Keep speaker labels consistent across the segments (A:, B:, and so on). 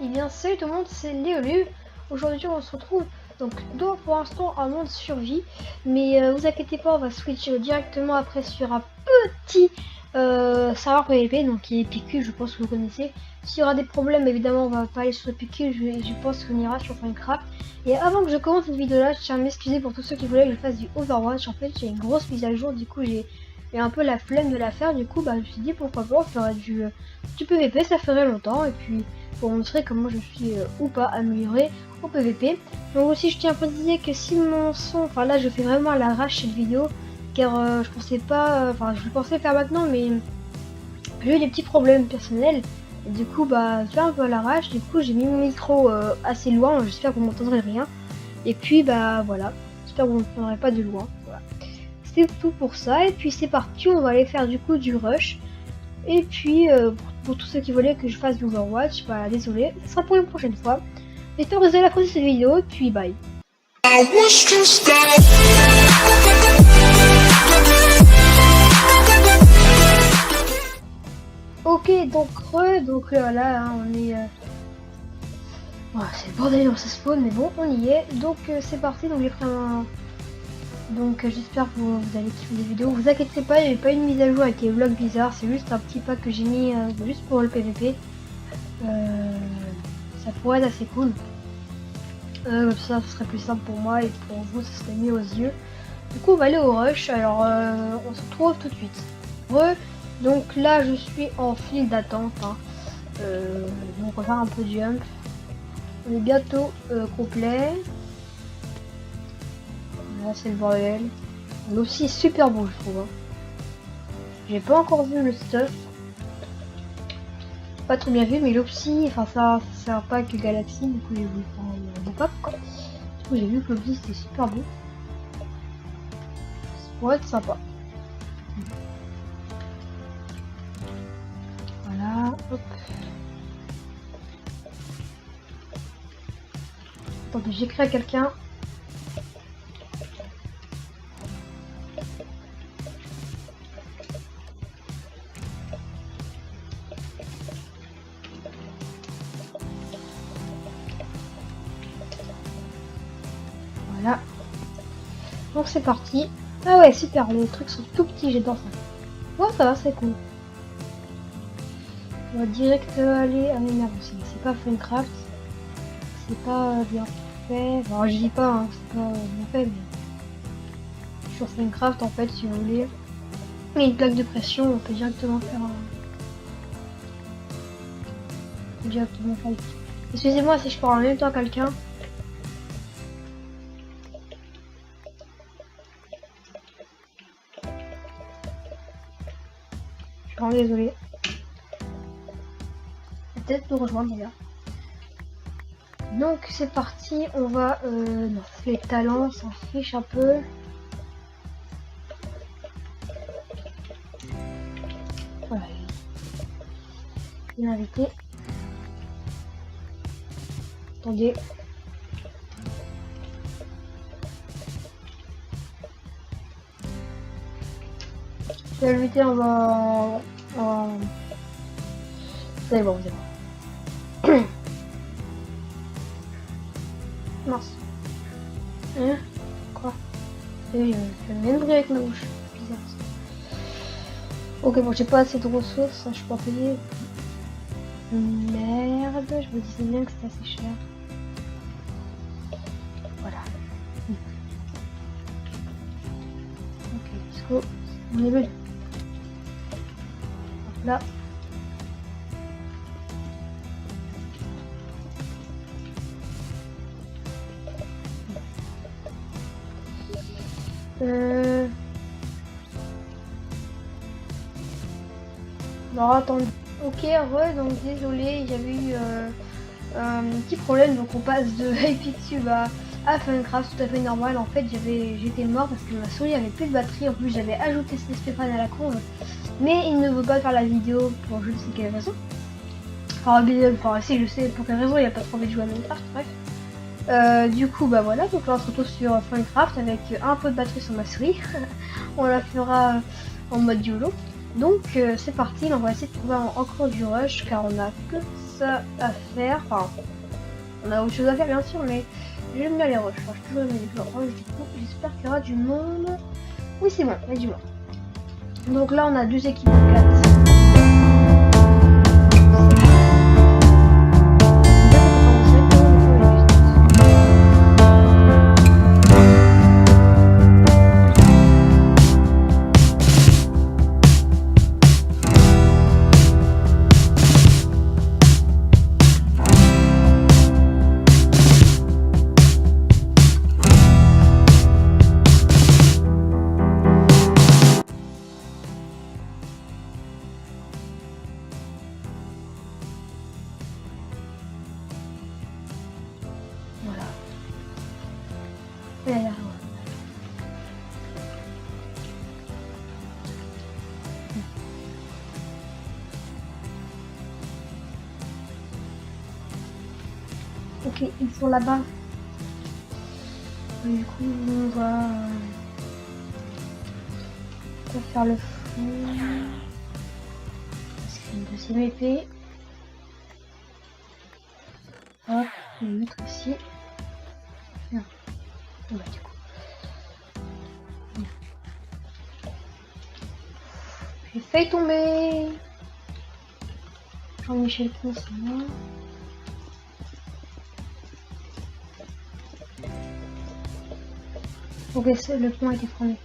A: Eh bien salut tout le monde, c'est Léolu. Aujourd'hui on se retrouve donc dans pour l'instant un monde survie. Mais vous inquiétez pas, on va switcher directement après sur un petit serveur PVP, donc qui est PQ, je pense que vous connaissez. S'il y aura des problèmes, évidemment on va pas aller sur PQ, je pense qu'on ira sur Minecraft. Et avant que je commence cette vidéo là, je tiens à m'excuser pour tous ceux qui voulaient que je fasse du Overwatch. En fait j'ai une grosse mise à jour, du coup j'ai un peu la flemme de la faire. Du coup je me suis dit pourquoi pas on ferait du PVP, ça ferait longtemps. Et puis pour montrer comment je suis ou pas amélioré au PVP. Donc aussi je tiens à préciser que si mon son, enfin là je fais vraiment à l'arrache cette vidéo, car je pensais pas, enfin je pensais faire maintenant, mais j'ai eu des petits problèmes personnels. Et du coup je fais un peu à l'arrache, du coup j'ai mis mon micro assez loin, j'espère que vous m'entendrez rien. Et puis voilà, j'espère que vous m'entendrez pas de loin. Voilà. C'est tout pour ça, et puis c'est parti, on va aller faire du coup du rush. Et puis pour tous ceux qui voulaient que je fasse du Overwatch, désolé, ce sera pour une prochaine fois. J'espère que vous avez apprécié cette vidéo, et puis bye. Ok, donc là hein, on est... c'est le bordel dans ce spawn, mais bon, on y est. Donc c'est parti, donc j'ai pris un... Donc j'espère que vous allez kiffer les vidéos. Vous inquiétez pas, il n'y avait pas une mise à jour avec les vlogs bizarres, c'est juste un petit pack que j'ai mis juste pour le PVP. Ça pourrait être assez cool. Comme ça, ce serait plus simple pour moi et pour vous, ça serait mieux aux yeux. Du coup, on va aller au rush. Alors, on se retrouve tout de suite. Donc là, je suis en file d'attente. Hein. Donc, on va faire un peu de jump. On est bientôt complet. Là, c'est le bordel. L'opsi est super beau, je trouve. Hein. J'ai pas encore vu le stuff. Pas trop bien vu, mais l'opsi, enfin ça sert pas que Galaxy, du coup j'ai voulu prendre un pop quoi. Du coup j'ai vu que l'opsi c'était super beau. Ça pourrait être sympa. Voilà, hop. Attendez, j'écris à quelqu'un. Voilà. Donc c'est parti. Ah ouais, super, les trucs sont tout petits, j'adore ça. Bon, ça va, c'est cool. On va direct aller à merde aussi. C'est pas Minecraft. C'est pas bien fait. Enfin, je dis pas, hein, c'est pas bien fait, mais sur Minecraft, en fait, si vous voulez, il y a une plaque de pression, on peut directement faire un... directement faire... Excusez-moi si je parle en même temps à quelqu'un. Je suis vraiment désolée. Peut-être nous rejoindre d'ailleurs. Donc c'est parti, on va... non, les talents, ça fiche un peu. Voilà. Une invité. Attendez. Je vais l'inviter, on va... Vous allez voir, vous allez voir. Mince. Hein? Quoi? Je fais le même bruit avec ma bouche. Bizarre. Ok, bon, j'ai pas assez de ressources, je peux pas payer. Merde, je me disais bien que c'était assez cher. Voilà. Ok, let's go. On est bon. Là. Alors attendez. Ok, donc désolé, il y avait eu un petit problème, donc on passe de HyPixel à Funcraft, tout à fait normal. En fait, j'étais mort parce que ma souris avait plus de batterie. En plus, j'avais ajouté cet Stéphane à la con, mais il ne veut pas faire la vidéo pour je ne sais quelle raison. Enfin, si je sais pour quelle raison, il a pas trop envie de jouer à Minecraft, bref. Du coup, voilà, donc là on se retrouve sur Minecraft avec un peu de batterie sur ma souris. On la fera en mode YOLO. Donc c'est parti, on va essayer de trouver encore du rush car on a que ça à faire. Enfin, on a autre chose à faire bien sûr, mais j'aime bien les rushs. Enfin, je toujours aimé les rushs. Du coup, j'espère qu'il y aura du monde. Oui, c'est bon, il y a du monde. Donc là, on a 2 équipes de 4. Voilà. Et là, ok, ils sont là-bas. Du coup, on va faire le fou. Parce qu'il y a une deuxième épée. Hop, on va le mettre ici. Non. Bah, du coup. J'ai failli tomber. Jean-Michel Pons, c'est moi. Ok, le pont a été fermé.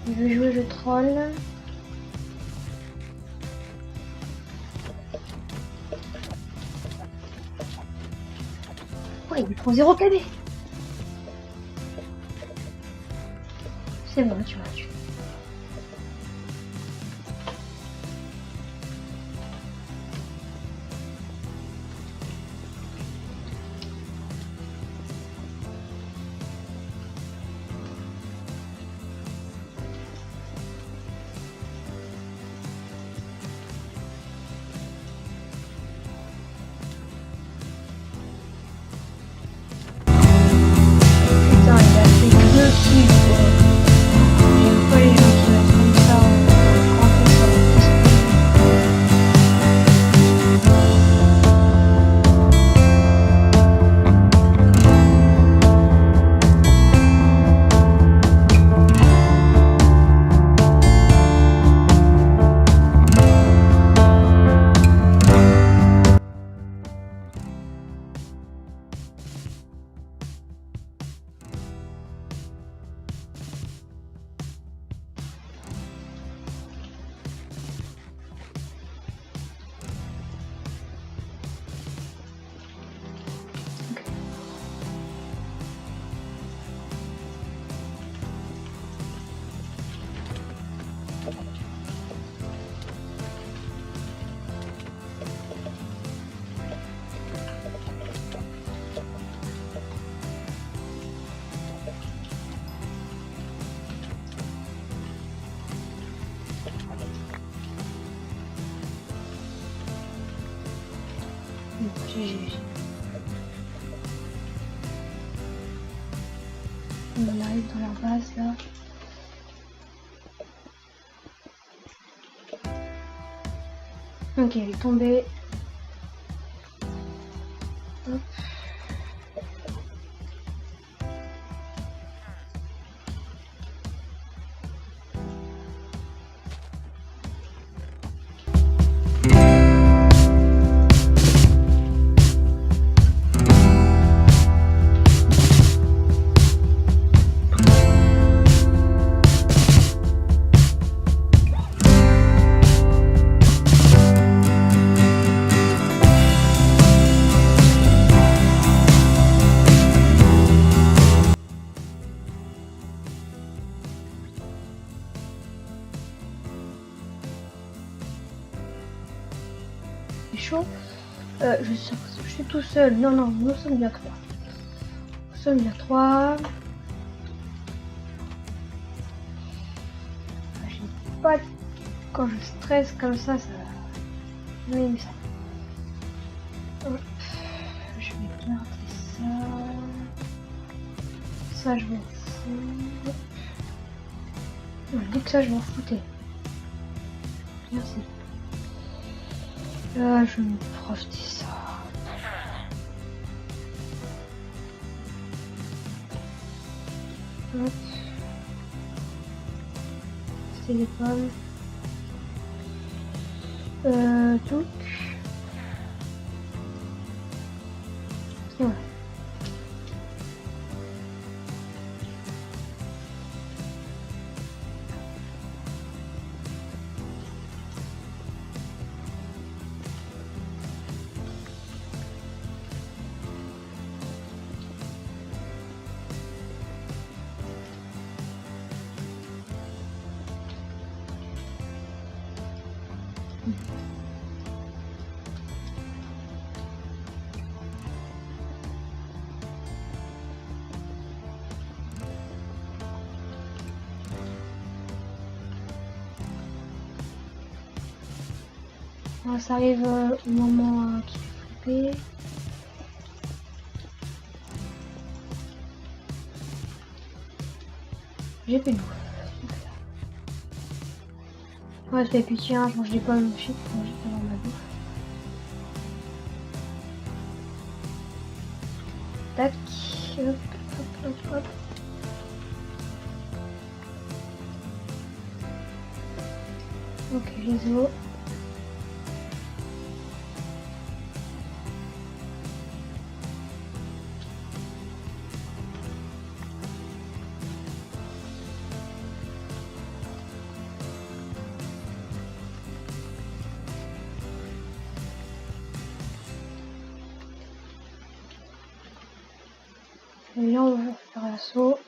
A: Je vais jouer le troll. Ouais, il prend 0 KD. C'est bon, tu vois. Putain, il a fait 2 kills, quoi. J'aime pas les gens qui restent comme ça. Franchement, ça va plus. GG. On arrive dans leur base là. Ok, elle est tombée. Hop. Je suis tout seul. Non, non, nous sommes bien trois. Nous sommes bien trois. J'ai pas... Quand je stresse comme ça, ça... J'ai aimé ça. Hop. Je vais garder ça. Ça, je m'en fous. Je dis que ça, je m'en foutais. Merci. Là, je vais me profiter ça. Hop. C'est les pommes. Tout. Et voilà. Voilà, ça arrive au moment qui fait flipper. J'ai plus de bouffe. Ouais, ça fait pitié, hein, je mange des pommes, je sais que je vais avoir ma bouffe. Tac, hop, hop, hop, hop. Ok, les os. Et là, on va faire l'assaut.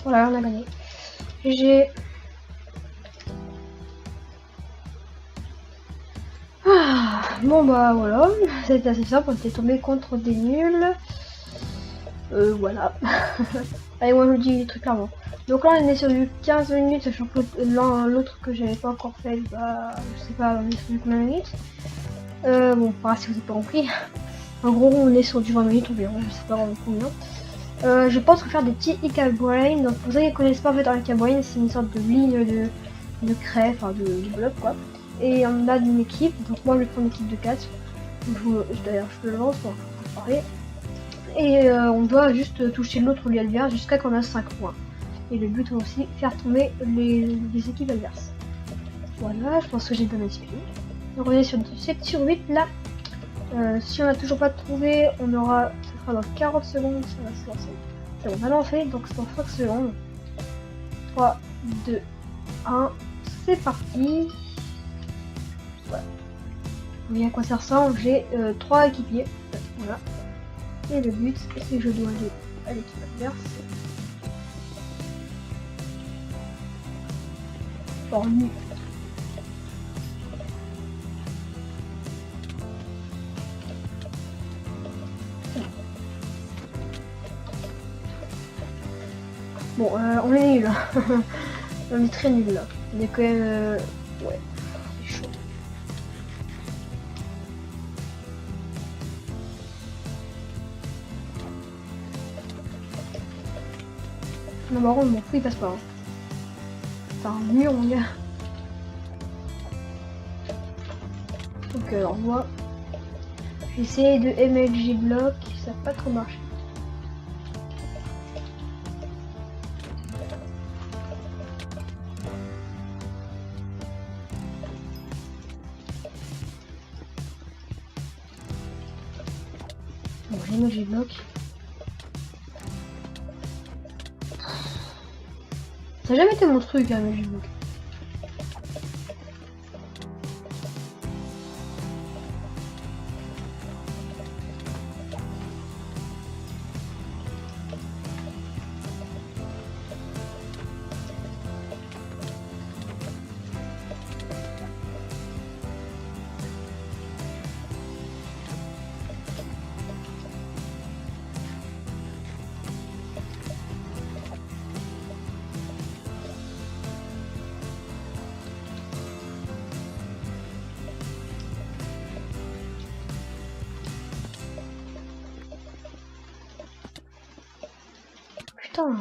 A: Voilà, on a gagné. GG. Bon bah voilà, c'était assez simple, on était tombé contre des nuls. Voilà. Allez, moi je vous dis des trucs clairement. Donc là on est sur du 15 minutes, sachant que l'autre que j'avais pas encore fait, bah je sais pas, on est sur du combien de minutes. Bon, pas si vous n'avez pas compris. En gros on est sur du 20 minutes environ, je sais pas vraiment combien. Je pense faire des petits Ica Brain. Donc pour ceux qui ne connaissent pas, en fait un Ica Brain c'est une sorte de ligne de craie, enfin de bloc quoi. Et on a une équipe, donc moi je vais prendre une équipe de 4. D'ailleurs je te le lance pour parler. Et on doit juste toucher l'autre lieu adverse jusqu'à qu'on a 5 points. Et le but est aussi faire tomber les équipes adverses. Voilà, je pense que j'ai bien expliqué. Donc on est sur 7 sur 8 là. Si on n'a toujours pas trouvé, on aura, ça sera dans 40 secondes, ça va se lancer. C'est bon, on a lancé, donc c'est dans 5 secondes. 3, 2, 1, c'est parti. Voilà. Vous voyez à quoi ça ressemble, j'ai 3 équipiers. Voilà. Et le but, c'est que je dois aller à l'équipe adverse. Bon, lui. Bon, on est nul. On est très nul là. On est quand même... ouais, c'est chaud. Non, par contre, mon fou il passe pas. Hein. C'est un mur, mon gars. Donc, on voit. J'ai essayé de MLG block, ça n'a pas trop marché. Bon, j'ai MLG block. Ça n'a jamais été mon truc, hein, MLG block. Putain.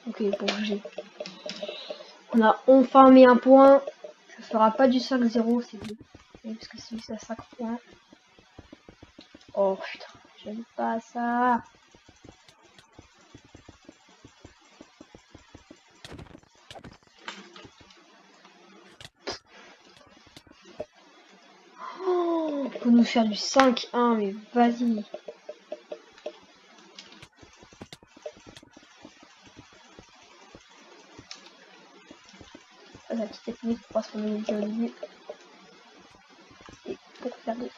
A: Ok, bon, j'ai. On a enfin mis un point. Ça fera pas du 5-0, c'est bien. Parce que si c'est à 5 points. Oh putain, j'aime pas ça. Oh, on peut nous faire du 5-1, mais vas-y. La petite technique pour pas se remettre au début. Et pour faire des...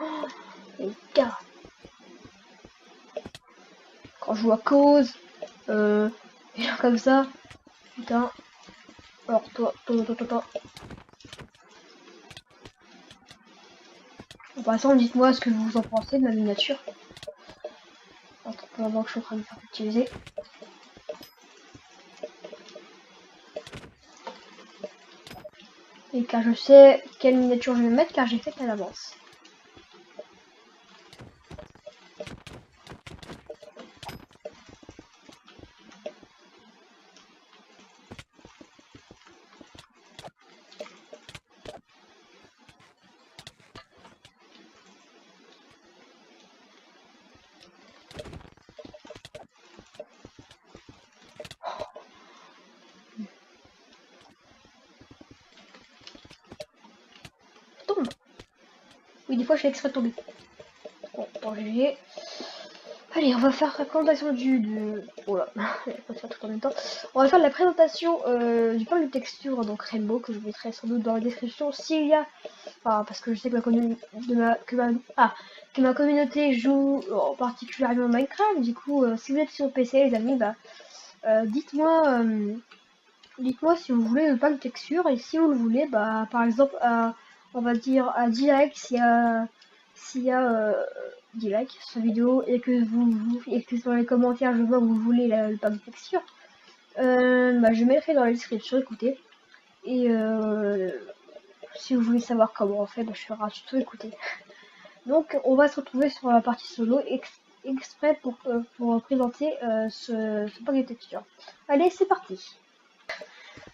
A: Oh, les gars. Quand je joue à cause, et là, comme ça, putain. Alors toi. En passant, dites-moi ce que vous en pensez de ma miniature. Attends, pour voir que je suis en train de faire utiliser. Et car je sais quelle miniature je vais mettre car j'ai fait à l'avance. Tombe. Oui, des fois je fais exprès de tomber. Bon, GG. Allez, on va faire la présentation Oh là, je vais pas faire tout en même temps. On va faire la présentation du pack de texture, donc Rainbow, que je mettrai sans doute dans la description s'il y a... Enfin, parce que je sais que ma communauté joue en particulièrement Minecraft. Du coup, si vous êtes sur PC, les amis, dites-moi si vous voulez le pack de texture. Et si vous le voulez, par exemple, on va dire à 10 likes, s'il y a 10 likes sur la vidéo et que dans les commentaires je vois que vous voulez le pack de texture, je mettrai dans la description, écoutez. Et si vous voulez savoir comment on fait, je ferai un tuto, écoutez. Donc on va se retrouver sur la partie solo exprès pour présenter ce pack de texture. Allez, c'est parti.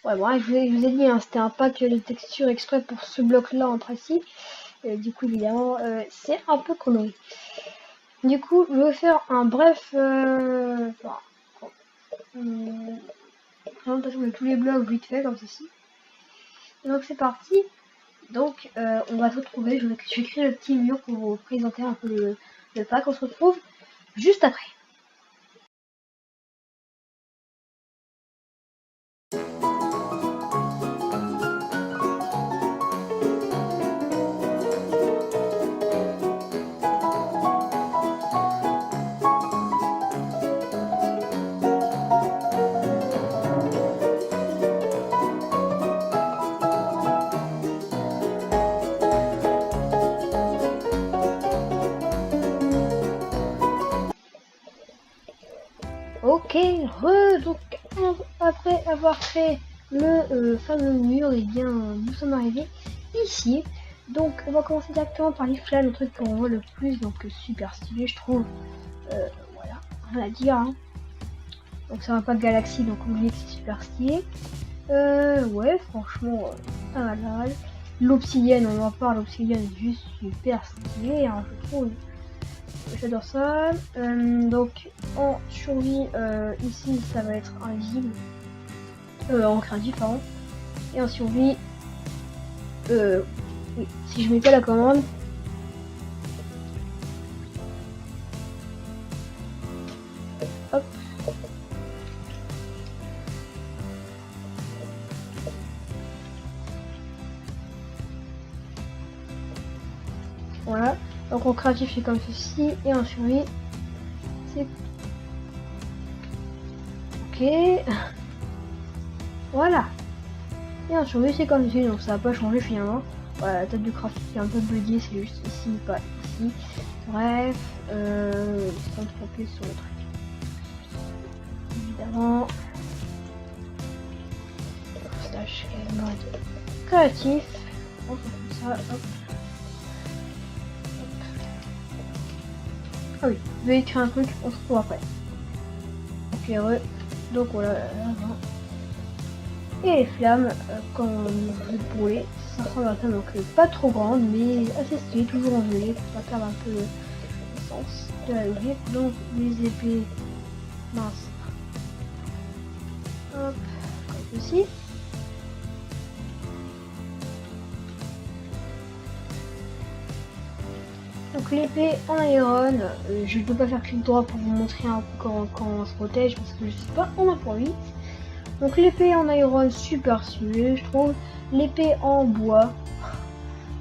A: Ouais, bon, je vous ai dit, hein, c'était un pack de texture exprès pour ce bloc là en principe. Du coup, évidemment, c'est un peu connerie. Du coup, je vais faire un bref présentation de tous les blocs vite fait, comme ceci. Donc, c'est parti. Donc, on va se retrouver. Je vais créer le petit mur pour vous présenter un peu le pack. On se retrouve juste après. Ok, donc après avoir fait le fameux mur, et bien nous sommes arrivés ici. Donc on va commencer directement par les flammes, le truc qu'on voit le plus, donc super stylé je trouve. Voilà, rien à dire. Hein. Donc ça va pas de galaxie, donc on dit que c'est super stylé. Ouais, franchement, pas mal. L'obsidienne, on en parle, l'obsidienne est juste super stylé, hein, je trouve. J'adore ça. Donc en survie, ici ça va être invisible. En créatif, pardon. Et en survie, oui, si je mets pas la commande. Hop. Voilà. Donc en créatif c'est comme ceci et en survie c'est ok. Voilà. Et en survie c'est comme ceci, donc ça n'a pas changé finalement. Voilà, la table du craft qui est un peu buggée, c'est juste ici, pas ici. Bref, sans tromper sur le truc. Évidemment. Slash mode créatif. On fait comme ça, hop. Ah oui, je vais écrire un truc, on se retrouve après. Ok, heureux. Donc voilà, et les flammes, quand vous êtes brûlé, Ça ressemble à ça, donc pas trop grande, mais assez stylée, toujours en violet, pour pas perdre un peu le sens de la logique. Donc les épées, mince, hop, comme ceci. Donc l'épée en iron, je ne peux pas faire clic droit pour vous montrer un peu quand on se protège parce que je sais pas en 1.8. Donc l'épée en iron super stylée je trouve. L'épée en bois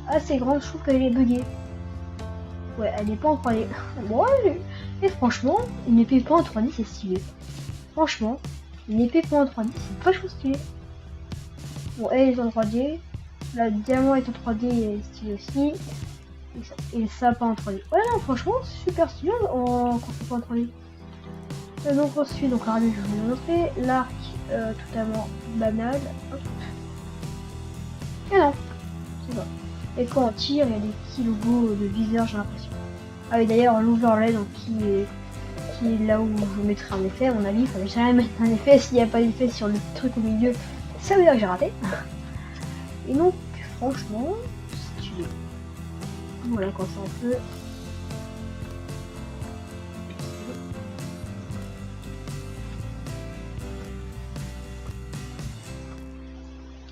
A: assez grande, je trouve qu'elle est buggée. Ouais, elle n'est pas en 3D. Bon, et franchement, une épée pas en 3D c'est stylé. Franchement, une épée pas en 3D c'est vachement stylé. Bon, elle est en 3D. La diamant est en 3D et elle est stylée aussi. Et ça pas en 3D. Ouais non franchement c'est super stylé quand c'est pas en 3D. Donc ensuite donc l'armure je vais vous montrer. L'arc totalement banal. Hop. Et non, c'est pas. Et quand on tire il y a des petits logos de viseur j'ai l'impression. Ah oui d'ailleurs l'overlay donc qui est là où je vous mettrai un effet à mon avis. Il fallait jamais mettre un effet s'il n'y a pas d'effet sur le truc au milieu. Ça veut dire que j'ai raté. Et donc franchement stylé. Voilà quand c'est un peu.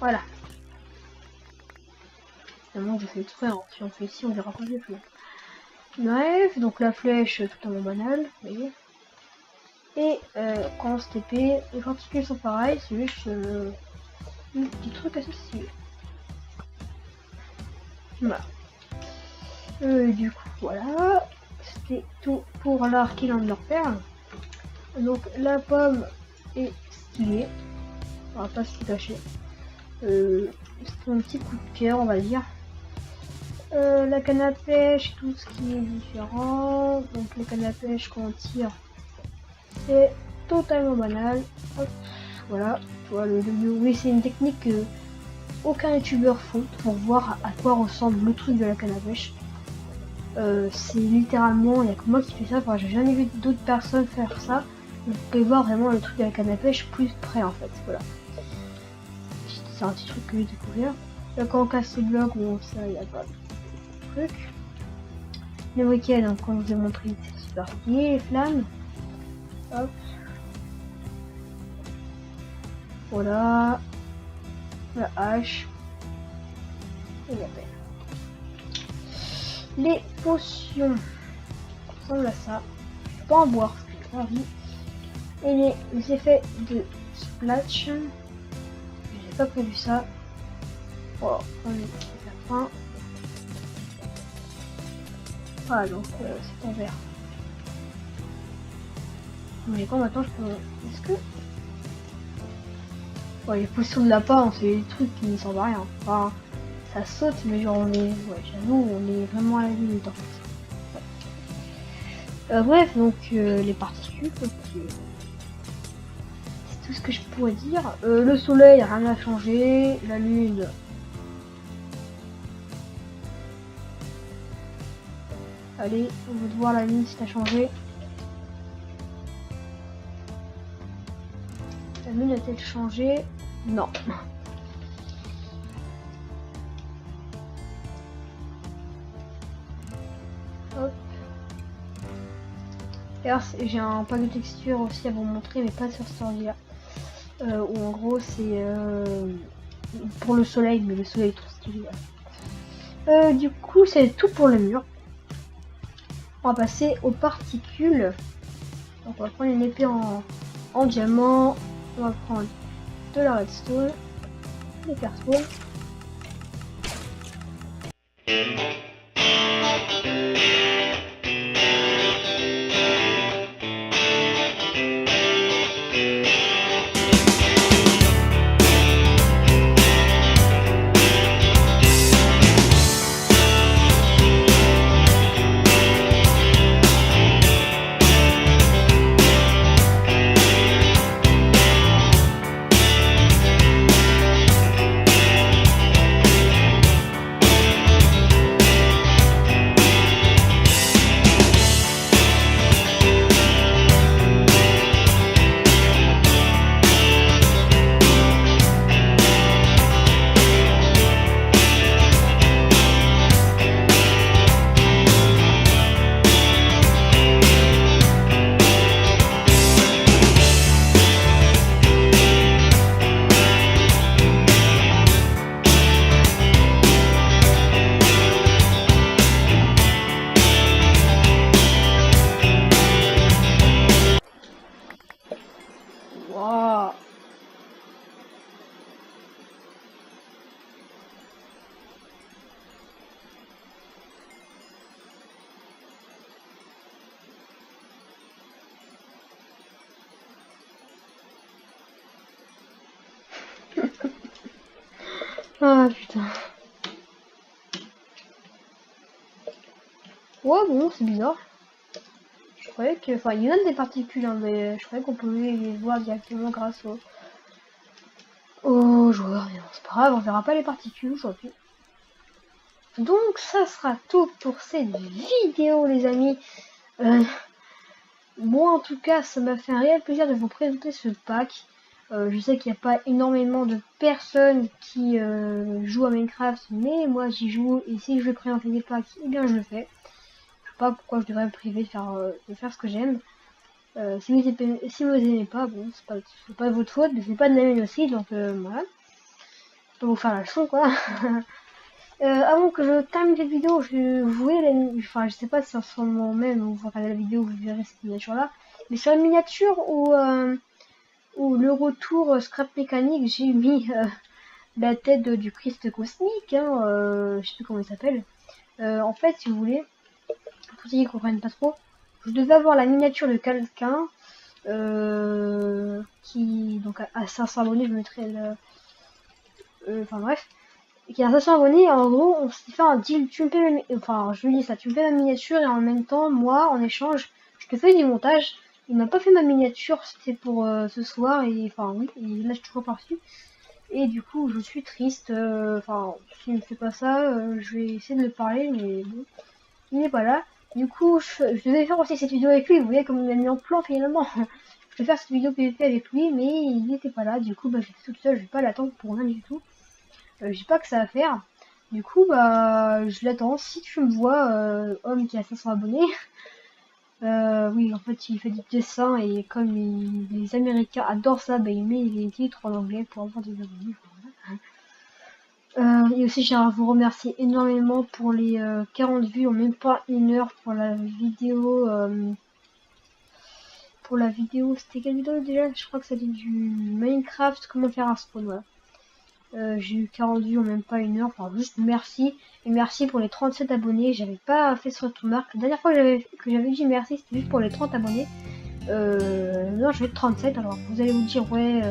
A: Voilà. Finalement je fais exprès, hein. Si on fait ici on verra pas du tout. Bref, donc la flèche totalement banale, vous voyez. Et quand cette épée, les particules sont pareilles, c'est juste un petit truc assez stylé. Voilà. Du coup voilà, c'était tout pour l'arc et l'enderperle. Donc la pomme est stylée, on va pas se cacher. C'est un petit coup de cœur on va dire. La canne à pêche, tout ce qui est différent. Donc la canne à pêche quand on tire, c'est totalement banal. Hop, voilà, tu vois oui c'est une technique que aucun youtubeur font pour voir à quoi ressemble le truc de la canne à pêche. C'est littéralement, il n'y a que moi qui fais ça, enfin, j'ai jamais vu d'autres personnes faire ça. Vous pouvez voir vraiment le truc de la canne à pêche plus près en fait, voilà. C'est un petit truc que j'ai découvert. Là quand on casse les blocs, bon ça il n'y a pas de truc. Les briquets, donc comme je vous ai montré, c'est super stylé, les flammes. Hop. Voilà. La hache. Et la pelle. Les potions ressemblent à ça. Je peux pas en boire parce que j'ai pas envie. Et les effets de splash. J'ai pas prévu ça. Voilà, on est à la fin. Voilà, donc c'est en vert. Mais quand maintenant je peux. Est-ce que. Ouais, les potions de lapin, c'est des trucs qui ne servent à rien. Enfin, ça saute, mais genre on est. Ouais, j'avoue, on est vraiment à la limite en fait. Ouais. Bref, donc les particules, c'est tout ce que je pourrais dire. Le soleil, rien n'a changé. La lune. Allez, on veut voir la lune si ça a changé. La lune a-t-elle changé? Non. Hop. Alors j'ai un pack de textures aussi à vous montrer, mais pas sur cet ordi-là. Où en gros c'est pour le soleil, mais le soleil est trop stylé. Du coup c'est tout pour le mur. On va passer aux particules. Donc on va prendre une épée en diamant. On va prendre de la redstone, des cartons. Ah putain. Ouais, bon, c'est bizarre. Je croyais que. Enfin, il y en a des particules, hein, mais je croyais qu'on pouvait les voir directement grâce aux joueurs. Mais bon, c'est pas grave, on verra pas les particules aujourd'hui. Donc, ça sera tout pour cette vidéo, les amis. Moi, en tout cas, ça m'a fait un réel plaisir de vous présenter ce pack. Je sais qu'il n'y a pas énormément de personnes qui jouent à Minecraft, mais moi j'y joue et si je veux présenter des packs, eh bien je le fais. Je sais pas pourquoi je devrais me priver de faire ce que j'aime. Si vous aimez pas, bon, c'est pas de votre faute, mais c'est pas de la mienne aussi, donc voilà. Je peux vous faire la leçon, quoi. Avant que je termine cette vidéo, enfin je sais pas si en ce moment même vous regardez la vidéo, vous verrez cette miniature là, mais sur la miniature où le retour scrap mécanique, j'ai mis la tête du Christ cosmique, hein, je sais plus comment il s'appelle. En fait, si vous voulez, pour ceux qui comprennent pas trop, je devais avoir la miniature de quelqu'un qui, donc à 500 abonnés, je mettrai le. Enfin bref, qui a 500 abonnés. En gros, on s'est fait un deal. Tu me fais, enfin, je lui dis ça, tu me fais ma miniature et en même temps, moi, en échange, je te fais du montage. Il m'a pas fait ma miniature, c'était pour ce soir et enfin oui, et là je suis toujours pas reçu. Et du coup, je suis triste. Enfin, s'il me fait pas ça, je vais essayer de le parler, mais bon, il n'est pas là. Du coup, je devais faire aussi cette vidéo avec lui. Vous voyez comme on a mis en plan finalement. Je vais faire cette vidéo PVP avec lui, mais il n'était pas là. Du coup, bah, j'étais toute seule. Je vais pas l'attendre pour rien du tout. J'ai pas que ça à faire. Du coup, bah, je l'attends. Si tu me vois, homme qui a 500 abonnés, oui, en fait, il fait du dessin et comme les Américains adorent ça, bah, il met les titres en anglais pour avoir des abonnés. Et aussi, j'ai à vous remercier énormément pour les 40 vues en même pas une heure pour la vidéo. C'était quelle vidéo déjà? Je crois que c'était du Minecraft, comment faire un spawn, voilà. J'ai eu 40 vues en même pas une heure, enfin juste merci. Et merci pour les 37 abonnés, j'avais pas fait ce remarque. La dernière fois que j'avais dit merci, c'était juste pour les 30 abonnés. Non, j'avais 37, alors vous allez vous dire, ouais,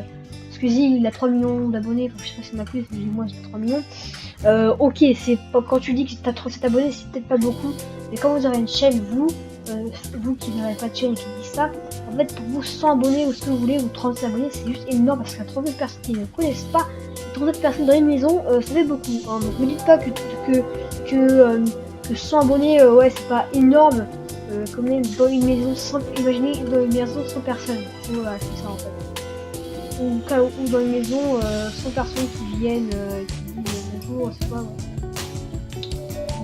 A: Squeezie il a 3 millions d'abonnés, enfin, je sais pas si on a plus, mais moi j'ai 3 millions. Ok, c'est pas quand tu dis que t'as 37 abonnés, c'est peut-être pas beaucoup, mais quand vous avez une chaîne, vous qui n'avez pas de chaîne et qui dit ça, en fait pour vous 100 abonnés ou ce que vous voulez, ou 37 abonnés, c'est juste énorme parce qu'il y a 37 personnes qui ne connaissent pas, 37 personnes dans une maison, ça fait beaucoup. Hein, donc ne dites pas que 100 abonnés, ouais, c'est pas énorme. Comme même dans une maison sans, imaginez dans une maison sans personne. Voilà, c'est ça en fait. Ou dans une maison sans personne qui viennent, qui disent bonjour, c'est pas. Donc,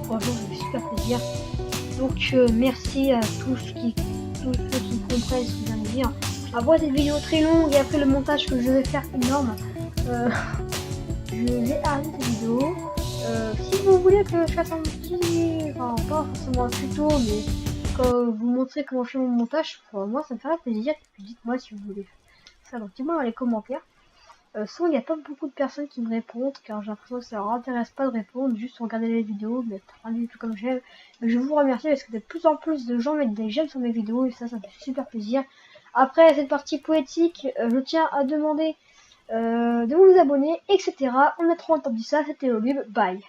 A: franchement, ça me fait super plaisir. Donc merci à tous ceux qui comprennent ce que je viens de dire. Après cette vidéo très longue et après le montage que je vais faire énorme, je vais arrêter cette vidéo. Si vous voulez que je fasse un petit, enfin pas forcément un tuto, mais vous montrer comment je fais mon montage, moi ça me ferait plaisir. Dites-moi si vous voulez ça, donc dites-moi dans les commentaires. Souvent il n'y a pas beaucoup de personnes qui me répondent car j'ai l'impression que ça leur intéresse pas de répondre, juste regarder les vidéos, mais pas du tout comme j'aime. Mais je vous remercie parce que de plus en plus de gens mettent des j'aime sur mes vidéos et ça me fait super plaisir. Après cette partie poétique, je tiens à demander de vous abonner, etc. On a trop entendu ça, c'était Olub, bye.